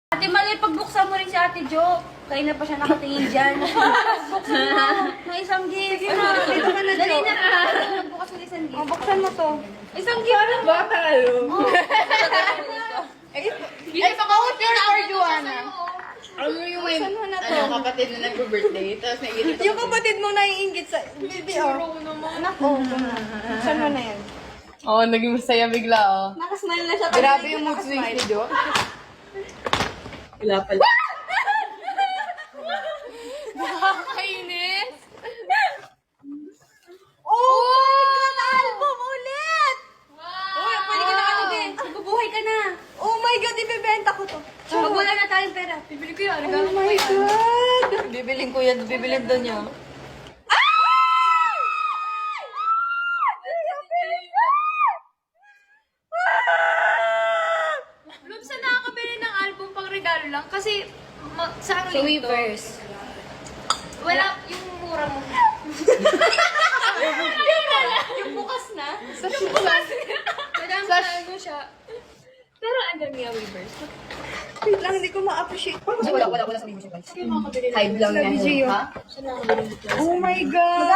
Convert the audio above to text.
Ate Mali, pagbuksan mo rin si Ate Jo. Kaya na pa siya nakatingin dyan. Buksan mo. May isang gift. Sige na, dito ka na, Jo. Dali na. Magbukas mo isang gift. Buksan mo to. Isang gift. Parang Ba tayo? Ay, pakawat pure for Joanna. Ano yung may Buksan mo na to. ano, kapatid na nag-birthday, tapos naiinit Yung kapatid mo naiingit sa... Bibi, oh. Anak, oh. Buksan mo na yan. Oo, naging masaya bigla, oh. nakasmile na siya. Grabe yung mood swings ni Jo. Wala pala. Nakakainis. Oh my God! Album ulit! Wow! Uy, pwede ka na ano din. Magbubuhay ka na. Oh my God, ibebenta ko to. Pag wala na tayong pera, bibili ko yan. Oh my God. Bibiling ko yan, bibiling doon niya. Lum, saan nakakabili ng album pang regalo lang? Kasi, sa ano Sa dito? Weavers. Wala, yung mura mo. yung bukas na? Yung bukas na? Madam, sa ano siya? Pero ano niya, Weavers? Wait lang, hindi ko ma-appreciate. Wala sa Weavers. Hype lang Sabi yan. Gio. Ha? Oh my God.